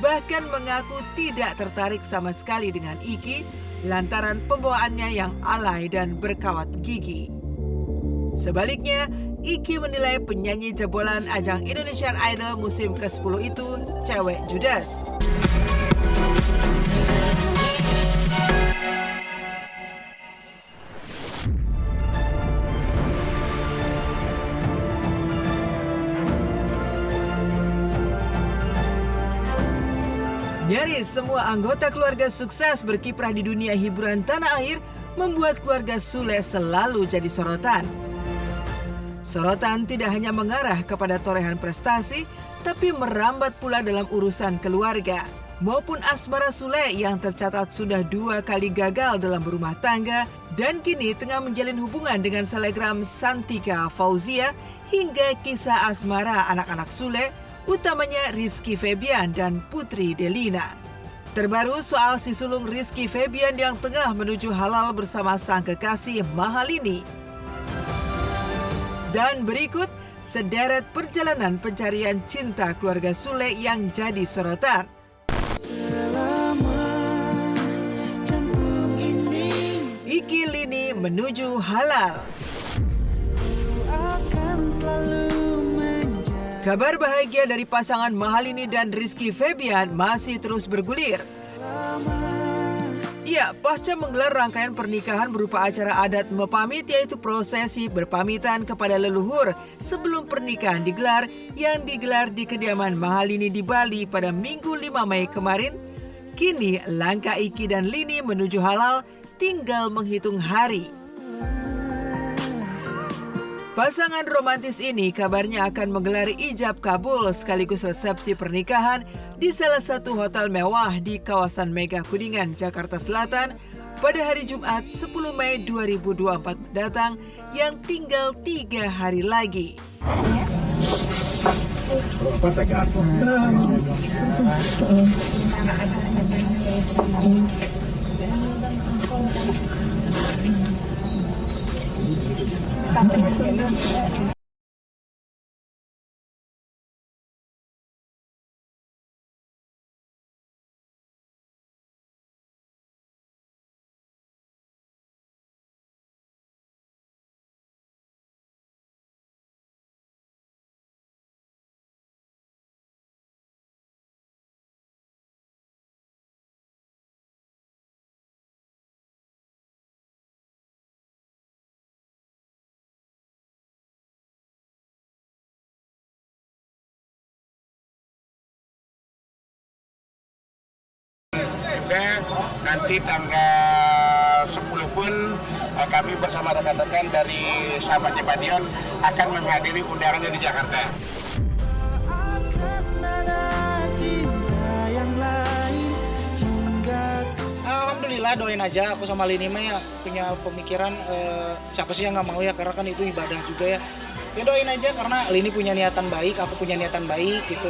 bahkan mengaku tidak tertarik sama sekali dengan Iki lantaran pembawaannya yang alay dan berkawat gigi. Sebaliknya, Iki menilai penyanyi jebolan ajang Indonesian Idol musim ke-10 itu cewek judes. Nyaris semua anggota keluarga sukses berkiprah di dunia hiburan tanah air membuat keluarga Sule selalu jadi sorotan. Sorotan tidak hanya mengarah kepada torehan prestasi, tapi merambat pula dalam urusan keluarga. Maupun asmara Sule yang tercatat sudah 2 kali gagal dalam berumah tangga dan kini tengah menjalin hubungan dengan selebgram Santika Fauzia hingga kisah asmara anak-anak Sule, utamanya Rizky Febian dan Putri Delina. Terbaru soal si sulung Rizky Febian yang tengah menuju halal bersama sang kekasih Mahalini. Dan berikut sederet perjalanan pencarian cinta keluarga Sule yang jadi sorotan. Iki Lini menuju halal. Kabar bahagia dari pasangan Mahalini dan Rizky Febian masih terus bergulir. Ya, pasca menggelar rangkaian pernikahan berupa acara adat mepamit, yaitu prosesi berpamitan kepada leluhur sebelum pernikahan digelar yang digelar di kediaman Mahalini di Bali pada Minggu 5 Mei kemarin, kini langkah Iki dan Lini menuju halal tinggal menghitung hari. Pasangan romantis ini kabarnya akan menggelar ijab kabul sekaligus resepsi pernikahan di salah satu hotel mewah di kawasan Mega Kuningan, Jakarta Selatan pada hari Jumat 10 Mei 2024 mendatang yang tinggal 3 hari lagi. Nanti tanggal 10 pun kami bersama rekan-rekan dari Sahabat Jepadion akan menghadiri undangannya di Jakarta. Alhamdulillah, doain aja. Aku sama Lini mah ya punya pemikiran siapa sih yang nggak mau ya, karena kan itu ibadah juga ya. Ya doain aja karena Lini punya niatan baik, aku punya niatan baik gitu.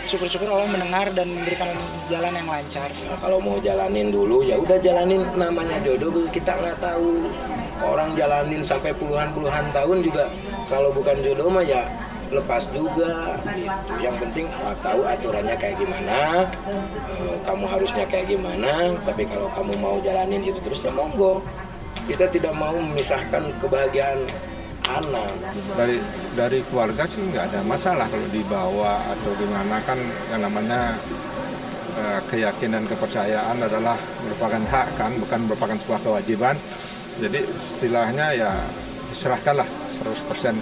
Syukur-syukur Allah mendengar dan memberikan jalan yang lancar. Nah, kalau mau jalanin dulu ya udah jalanin, namanya jodoh kita nggak tahu. Orang jalanin sampai puluhan tahun juga kalau bukan jodoh mah ya lepas juga gitu. Yang penting tahu aturannya kayak gimana, kamu harusnya kayak gimana. Tapi kalau kamu mau jalanin itu terus ya monggo. Kita tidak mau memisahkan kebahagiaan anak. Dari keluarga sih nggak ada masalah kalau dibawa atau gimana, kan yang namanya keyakinan kepercayaan adalah merupakan hak kan, bukan merupakan sebuah kewajiban. Jadi istilahnya ya diserahkanlah 100%.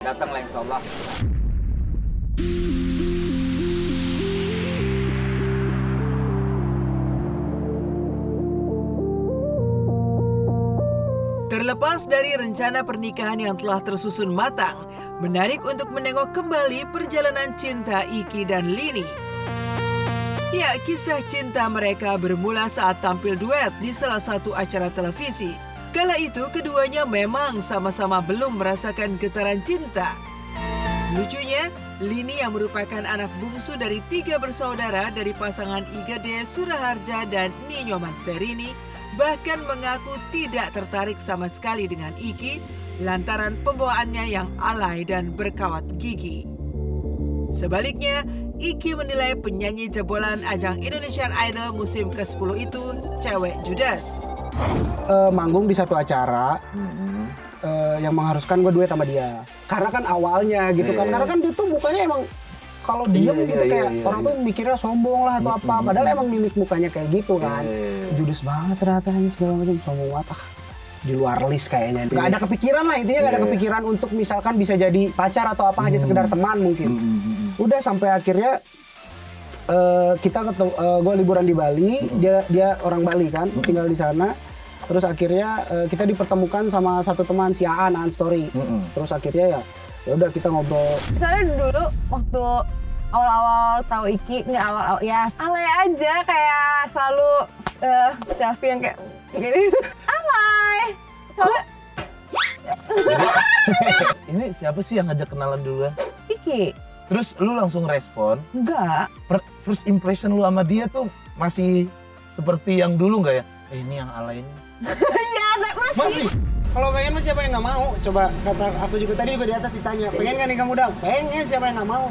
Datang lah insya Allah. Terlepas dari rencana pernikahan yang telah tersusun matang, menarik untuk menengok kembali perjalanan cinta Iki dan Lini. Ya, kisah cinta mereka bermula saat tampil duet di salah satu acara televisi. Kala itu keduanya memang sama-sama belum merasakan getaran cinta. Lucunya, Lini yang merupakan anak bungsu dari 3 bersaudara dari pasangan Igede Suraharja dan Ninyoman Serini, bahkan mengaku tidak tertarik sama sekali dengan Iki lantaran pembawaannya yang alay dan berkawat gigi. Sebaliknya, Iki menilai penyanyi jebolan ajang Indonesian Idol musim ke-10 itu cewek judes. Manggung di satu acara yang mengharuskan gue duet sama dia. Karena kan awalnya gitu kan, karena kan dia tuh mukanya emang kalau diem gitu kayak orang tuh mikirnya sombong lah atau apa. Padahal emang mimik mukanya kayak gitu kan. Judes banget ternyata segala macam, sombong banget. Di luar list kayaknya. Gak ada kepikiran lah intinya, gak ada kepikiran untuk misalkan bisa jadi pacar atau apa, hanya sekedar teman mungkin. Udah sampai akhirnya kita ketemu, gue liburan di Bali, dia orang Bali kan, tinggal di sana. Terus akhirnya kita dipertemukan sama satu teman si Aan Story. Terus akhirnya ya udah kita ngobrol. Soalnya dulu waktu awal-awal tahu Iki, nggak awal-awal ya alay aja, kayak selalu selfie yang kayak gini. Alay. Soalnya Ini siapa sih yang ngajak kenalan duluan? Iki. Terus lu langsung respon? Enggak. First impression lu sama dia tuh masih seperti yang dulu nggak ya? Ini yang alay ini. Iya, masih. Kalau pengen mah siapa yang nggak mau? Coba kata aku juga tadi di atas ditanya, pengen nggak nikah muda? Pengen, siapa yang nggak mau?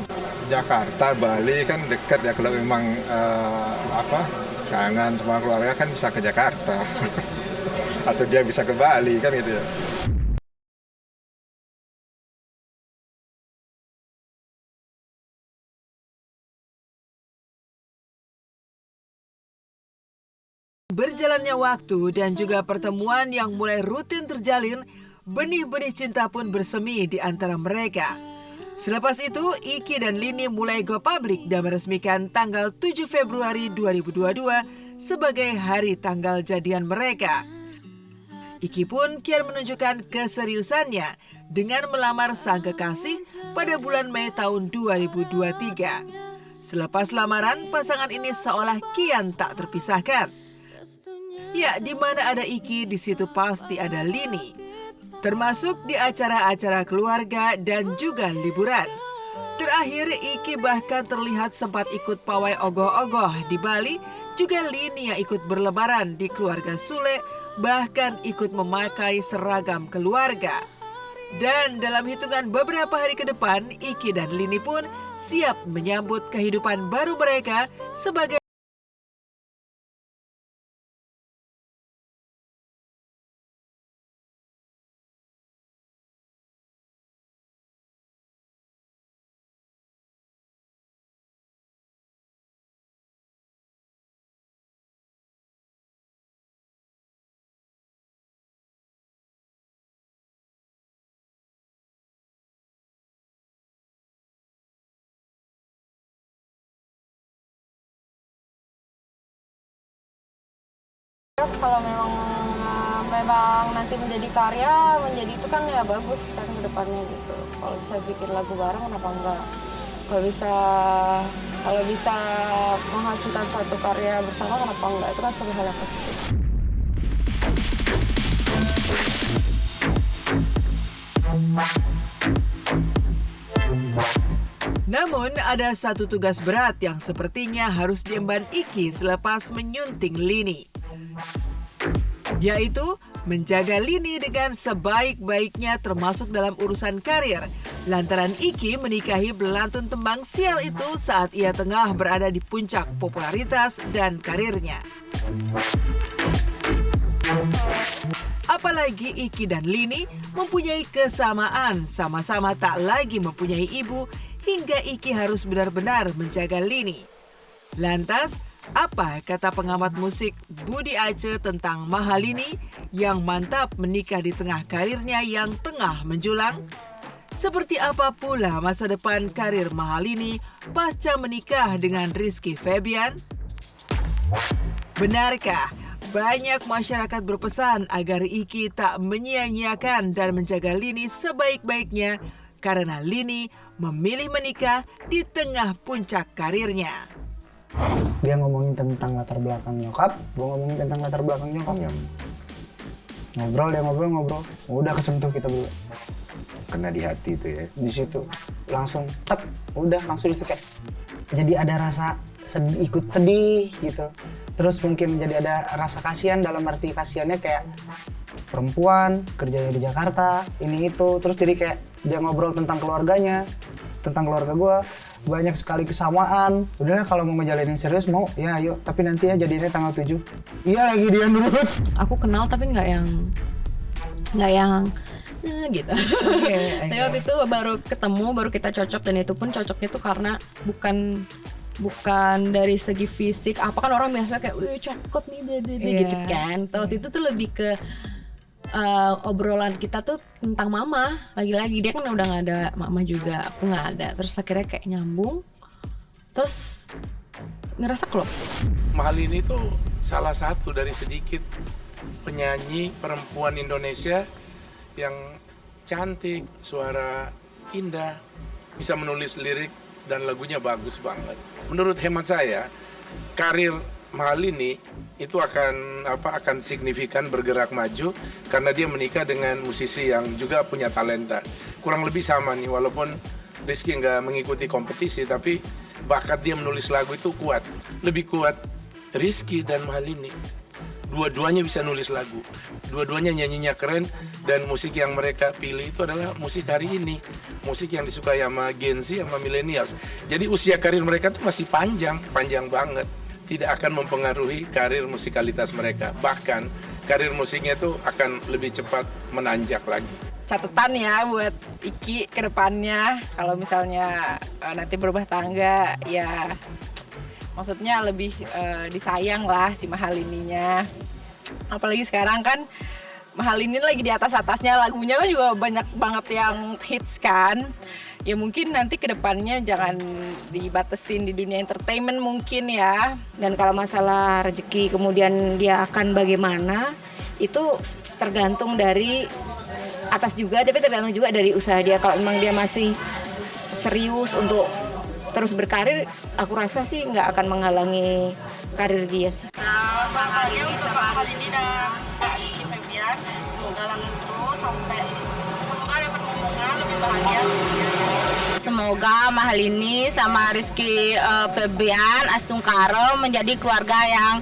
Jakarta, Bali kan dekat ya, kalau memang kangen sama keluarga kan bisa ke Jakarta. Atau dia bisa ke Bali kan gitu ya. Berjalannya waktu dan juga pertemuan yang mulai rutin terjalin, benih-benih cinta pun bersemi di antara mereka. Selepas itu, Iki dan Lini mulai go public dan meresmikan tanggal 7 Februari 2022 sebagai hari tanggal jadian mereka. Iki pun kian menunjukkan keseriusannya dengan melamar sang kekasih pada bulan Mei tahun 2023. Selepas lamaran, pasangan ini seolah kian tak terpisahkan. Ya, di mana ada Iki, di situ pasti ada Lini. Termasuk di acara-acara keluarga dan juga liburan. Terakhir, Iki bahkan terlihat sempat ikut pawai ogoh-ogoh di Bali, juga Lini yang ikut berlebaran di keluarga Sule, bahkan ikut memakai seragam keluarga. Dan dalam hitungan beberapa hari ke depan, Iki dan Lini pun siap menyambut kehidupan baru mereka sebagai Kalau memang nanti menjadi karya, menjadi itu kan ya bagus kan ke depannya gitu. Kalau bisa bikin lagu bareng kenapa enggak? Kalau bisa menghasilkan suatu karya bersama kenapa enggak? Itu kan suatu hal yang positif. Namun ada satu tugas berat yang sepertinya harus diemban Iki selepas menyunting Lini, yaitu menjaga Lini dengan sebaik-baiknya termasuk dalam urusan karir, lantaran Iki menikahi belantun tembang sial itu saat ia tengah berada di puncak popularitas dan karirnya. Apalagi Iki dan Lini mempunyai kesamaan, sama-sama tak lagi mempunyai ibu, hingga Iki harus benar-benar menjaga Lini. Lantas, apa kata pengamat musik Budi Aceh tentang Mahalini yang mantap menikah di tengah karirnya yang tengah menjulang? Seperti apa pula masa depan karir Mahalini pasca menikah dengan Rizky Febian? Benarkah banyak masyarakat berpesan agar Iki tak menyia-nyiakan dan menjaga Lini sebaik-baiknya karena Lini memilih menikah di tengah puncak karirnya? Dia ngomongin tentang latar belakang nyokap, gue ngomongin tentang latar belakang nyokap. Ngobrol, dia ngobrol. Udah kesentuh kita berdua. Kena di hati itu ya. Di situ langsung tek, udah langsung kayak jadi ada rasa ikut sedih gitu. Terus mungkin jadi ada rasa kasihan, dalam arti kasihannya kayak perempuan kerjanya di Jakarta, ini itu. Terus jadi kayak dia ngobrol tentang keluarganya, tentang keluarga gue. Banyak sekali kesamaan. Udah kalau mau ngejalanin serius mau, ya ayo. Tapi nanti ya jadinya tanggal 7. Iya lagi dia dulu. Aku kenal tapi nggak yang gitu. Tapi waktu itu baru ketemu, baru kita cocok, dan itu pun cocoknya tuh karena bukan dari segi fisik. Apa kan orang biasa kayak, wih cakep nih, gitu kan. Waktu itu tuh lebih ke obrolan kita tuh tentang mama. Lagi-lagi dia kan udah nggak ada mama juga, aku nggak ada. Terus akhirnya kayak nyambung. Terus ngerasa klop. Mahalini itu salah satu dari sedikit penyanyi perempuan Indonesia yang cantik, suara indah, bisa menulis lirik dan lagunya bagus banget. Menurut hemat saya, karir Mahalini itu akan signifikan bergerak maju karena dia menikah dengan musisi yang juga punya talenta. Kurang lebih sama nih, walaupun Rizky nggak mengikuti kompetisi, tapi bakat dia menulis lagu itu kuat. Lebih kuat Rizky dan Mahalini. Dua-duanya bisa nulis lagu, dua-duanya nyanyinya keren, dan musik yang mereka pilih itu adalah musik hari ini, musik yang disukai sama Gen Z, sama millennials. Jadi usia karir mereka tuh masih panjang banget, tidak akan mempengaruhi karir musikalitas mereka, bahkan karir musiknya tuh akan lebih cepat menanjak lagi. Catatan ya buat Iki ke depannya, kalau misalnya nanti berubah tangga, ya maksudnya lebih disayang lah si Mahalininya. Apalagi sekarang kan Mahalini lagi di atas-atasnya, lagunya kan juga banyak banget yang hits kan. Ya mungkin nanti ke depannya jangan dibatesin di dunia entertainment mungkin ya. Dan kalau masalah rezeki kemudian dia akan bagaimana, itu tergantung dari atas juga, tapi tergantung juga dari usaha dia. Kalau memang dia masih serius untuk terus berkarir, aku rasa sih nggak akan menghalangi karir dia sih. Mahalini sama Mahalini dan Kak Rizky Febian, semoga langgeng terus sampai semoga dapat hubungan lebih bahagia. Semoga Mahalini sama Rizky Febian Astungkaro menjadi keluarga yang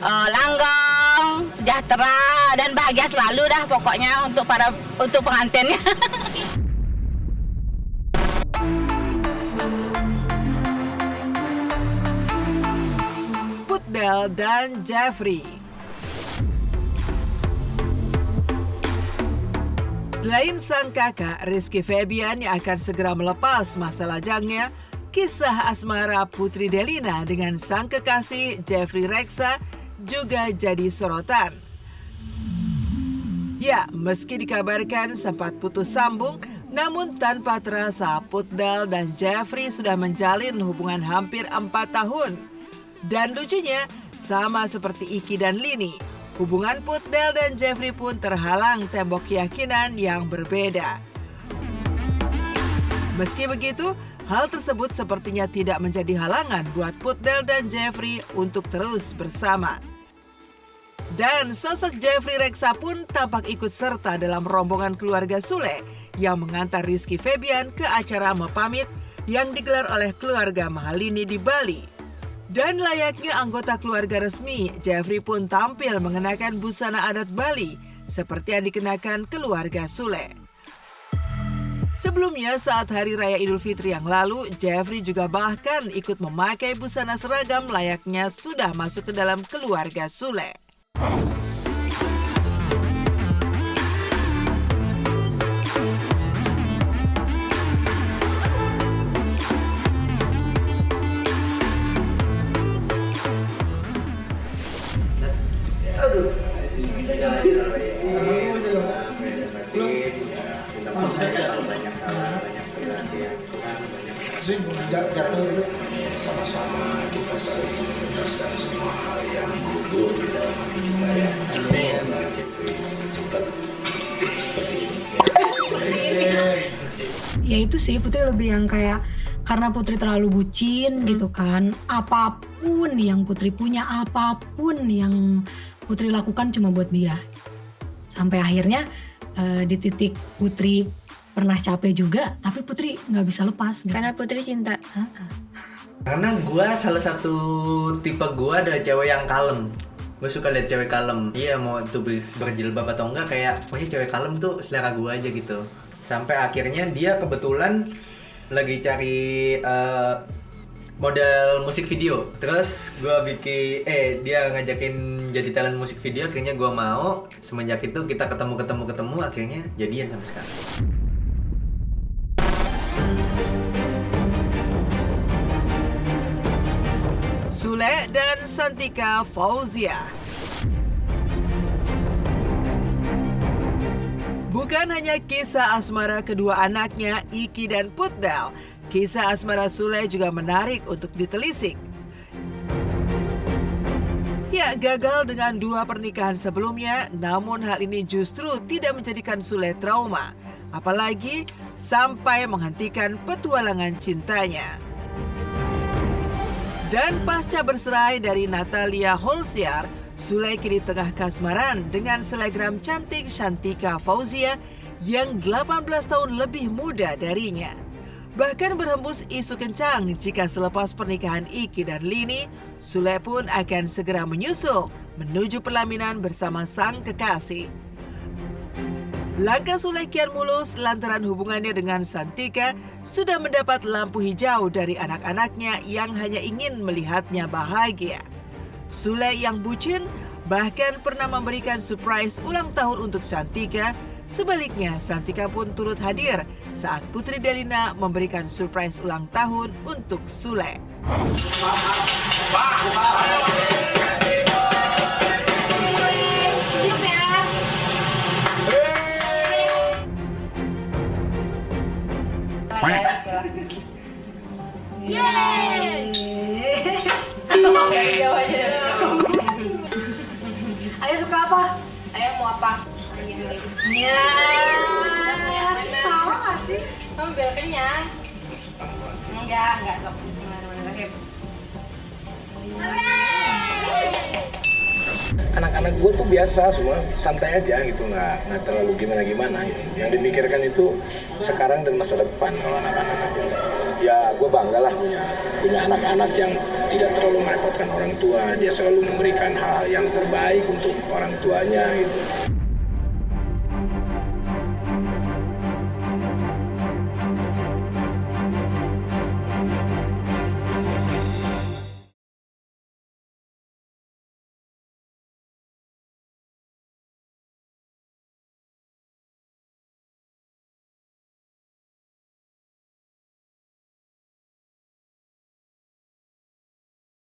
langgeng, sejahtera, dan bahagia selalu dah pokoknya untuk pengantinnya. Putdel dan Jeffrey. Selain sang kakak Rizky Febian yang akan segera melepas masa lajangnya, kisah asmara Putri Delina dengan sang kekasih Jeffrey Reksa juga jadi sorotan. Ya, meski dikabarkan sempat putus sambung, namun tanpa terasa Putdel dan Jeffrey sudah menjalin hubungan hampir 4 tahun. Dan lucunya, sama seperti Iki dan Lini, hubungan Putdel dan Jeffrey pun terhalang tembok keyakinan yang berbeda. Meski begitu, hal tersebut sepertinya tidak menjadi halangan buat Putdel dan Jeffrey untuk terus bersama. Dan sosok Jeffrey Reksa pun tampak ikut serta dalam rombongan keluarga Sule yang mengantar Rizky Febian ke acara Mepamit yang digelar oleh keluarga Mahalini di Bali. Dan layaknya anggota keluarga resmi, Jeffrey pun tampil mengenakan busana adat Bali seperti yang dikenakan keluarga Sule. Sebelumnya saat Hari Raya Idul Fitri yang lalu, Jeffrey juga bahkan ikut memakai busana seragam layaknya sudah masuk ke dalam keluarga Sule. Sih jatuh dulu. Sama-sama kita saling menuntaskan semua hal yang gugur di dalam hati kita ya. Amin. Ya itu sih, Putri lebih yang kayak karena Putri terlalu bucin gitu kan. Apapun yang Putri punya, apapun yang Putri lakukan cuma buat dia. Sampai akhirnya di titik Putri pernah capek juga, tapi Putri nggak bisa lepas. Gitu. Karena Putri cinta. Karena gue salah satu tipe gue adalah cewek yang kalem. Gue suka lihat cewek kalem. Iya, mau itu berjilbab atau enggak, kayak pokoknya cewek kalem tuh selera gue aja gitu. Sampai akhirnya dia kebetulan lagi cari model musik video. Terus gue dia ngajakin jadi talent musik video, akhirnya gue mau. Semenjak itu kita ketemu, akhirnya jadian sampai sekarang. Sule dan Santika Fauzia. Bukan hanya kisah asmara kedua anaknya, Iki dan Putdel, kisah asmara Sule juga menarik untuk ditelisik. Ya, gagal dengan 2 pernikahan sebelumnya, namun hal ini justru tidak menjadikan Sule trauma, apalagi sampai menghentikan petualangan cintanya. Dan pasca bercerai dari Natalia Holsiar, Sule kini tengah kasmaran dengan selebgram cantik Santika Fauzia yang 18 tahun lebih muda darinya. Bahkan berhembus isu kencang jika selepas pernikahan Iki dan Lini, Sule pun akan segera menyusul menuju pelaminan bersama sang kekasih. Langkah Sule kian mulus lantaran hubungannya dengan Santika sudah mendapat lampu hijau dari anak-anaknya yang hanya ingin melihatnya bahagia. Sule yang bucin bahkan pernah memberikan surprise ulang tahun untuk Santika. Sebaliknya, Santika pun turut hadir saat Putri Delina memberikan surprise ulang tahun untuk Sule. Ayah suka apa? Ayah mau apa? Ya. Salah nggak sih? Kamu biar kenyang. Enggak. Anak-anak gue tuh biasa semua, santai aja gitu, nggak terlalu gimana gitu. Yang dimikirkan itu sekarang dan masa depan kalau anak-anak itu. Ya gue bangga lah punya anak-anak yang tidak terlalu merepotkan orang tua, dia selalu memberikan hal-hal yang terbaik untuk orang tuanya gitu.